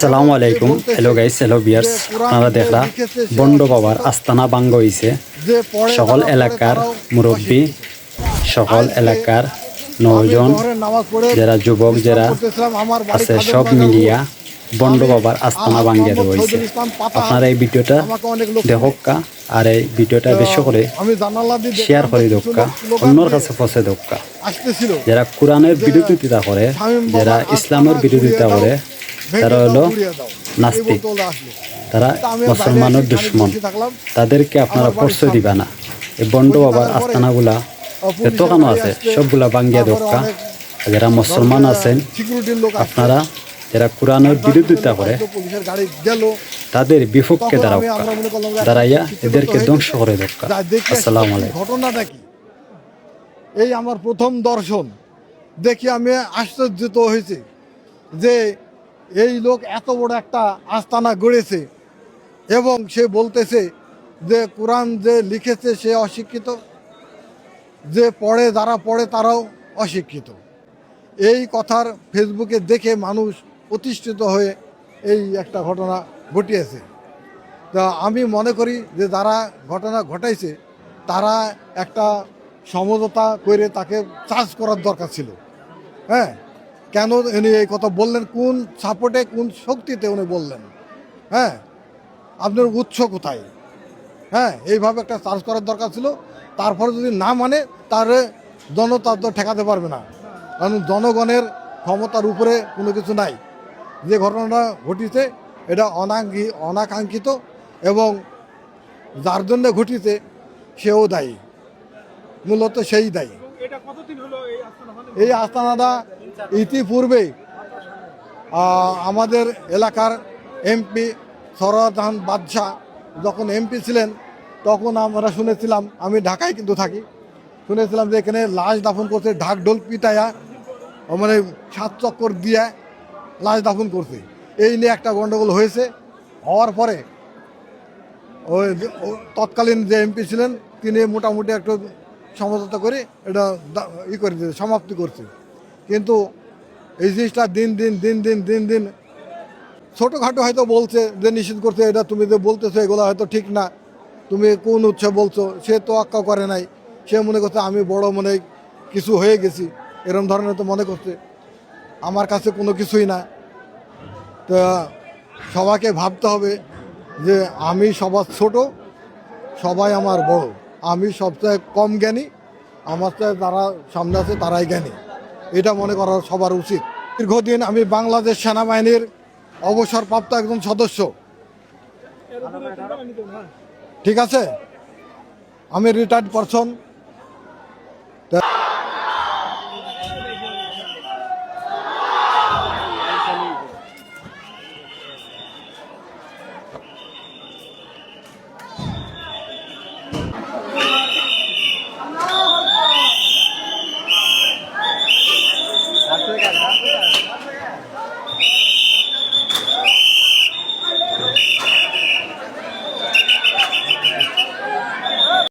আসসালামু আলাইকুম। Hello guys, hello বিয়ার্স। আপনারা দেখরা বন্ড বাবার আস্তানা ভাঙ্গ হইছে। সকল এলাকার মুরব্বী, সকল এলাকার নজন, যারা যুবক যারা আছে সব মিলিয়া বন্ড বাবার আস্তানা ভাঙ্গিয়া দেওয়া হয়েছে। আপনারা এই ভিডিওটা দেখোকা আর এই ভিডিওটা বেশি করে শেয়ার করে দোকা, অন্যর কাছে পৌঁছে দোকা। যারা কোরআনের বিরোধিতা করে, যারা ইসলামের বিরোধিতা করে, তারা হলো নাস্তিক, তারা মুসলমানের দুশ্মন। তাদেরকে আপনারা প্রশ্রয় দিবা না। এই বন্ড বাবার আস্তানাগুলা যতখানো আছে সবগুলা ভাঙ্গিয়া দোকা। যারা মুসলমান আছেন, আপনারা যারা কোরআনের বিরোধিতা করে তাদের বিপক্ষে দাঁড়াইয়া এদেরকে ধ্বংস করে দোকা। আসসালামু আলাইকুম। ঘটনাটা কি? এই আমার প্রথম দর্শন দেখি আমি আশ্চর্যিত হয়েছি যে এই লোক এত বড় একটা আস্তানা গড়েছে এবং সে বলতেছে যে কোরআন যে লিখেছে সে অশিক্ষিত, যে পড়ে যারা পড়ে তারাও অশিক্ষিত। এই কথার ফেসবুকে দেখে মানুষ প্রতিষ্ঠিত হয়ে এই একটা ঘটনা ঘটিয়েছে। তা আমি মনে করি যে যারা ঘটনা ঘটাইছে তারা একটা সমঝোতা করে তাকে চার্জ করার দরকার ছিল। হ্যাঁ, কেন উনি এই কথা বললেন, কোন সাপোর্টে কোন শক্তিতে উনি বললেন? হ্যাঁ, আপনার উৎস কোথায়? হ্যাঁ, এইভাবে একটা চার্জ করার দরকার ছিল। তারপরে যদি না মানে তার জনতা তো ঠেকাতে পারবে না, কারণ জনগণের ক্ষমতার উপরে কোনো কিছু নাই। যে ঘটনাটা ঘটিছে এটা অনাকাঙ্ক্ষিত এবং যার জন্য ঘটিছে সেও দায়ী, মূলত সেই দায়ী। এই আস্তানাটা ইতিপূর্বে আমাদের এলাকার এমপি সরওয়ারজাহান বাদশাহ যখন এমপি ছিলেন তখন আমরা শুনেছিলাম, আমি ঢাকায় কিন্তু থাকি, শুনেছিলাম যে এখানে লাশ দাফন করছে, ঢাক ঢোল পিটাইয়া মানে 7 চক্কর দিয়ে লাশ দাফন করছে। এই নিয়ে একটা গণ্ডগোল হয়েছে। হওয়ার পরে ওই তৎকালীন যে এমপি ছিলেন তিনি মোটামুটি একটু সমঝোতা করে এটা করে দিয়েছে, সমাপ্তি করছে। কিন্তু এই জিনিসটা দিন দিন ছোটোখাটো হয়তো বলছে যে নিষেধ করছে, এটা তুমি যে বলতেছো এগুলো হয়তো ঠিক না, তুমি কোন উৎসব বলছো। সে তো আক্কা করে নাই, সে মনে করছে আমি বড় মনে কিছু হয়ে গেছি, এরকম ধরনের তো মনে করছে। আমার কাছে কোনো কিছুই না। তা সবাইকে ভাবতে হবে যে আমি সবার ছোট, সবাই আমার বড়, আমি সবচেয়ে কম জ্ঞানী, আমার চেয়ে যারা সামনে আছে তারাই জ্ঞানী, এটা মনে করা সবার উচিত। দীর্ঘদিন আমি বাংলাদেশ সেনাবাহিনীর অবসরপ্রাপ্ত একজন সদস্য, ঠিক আছে, আমি রিটায়ার্ড পারসন।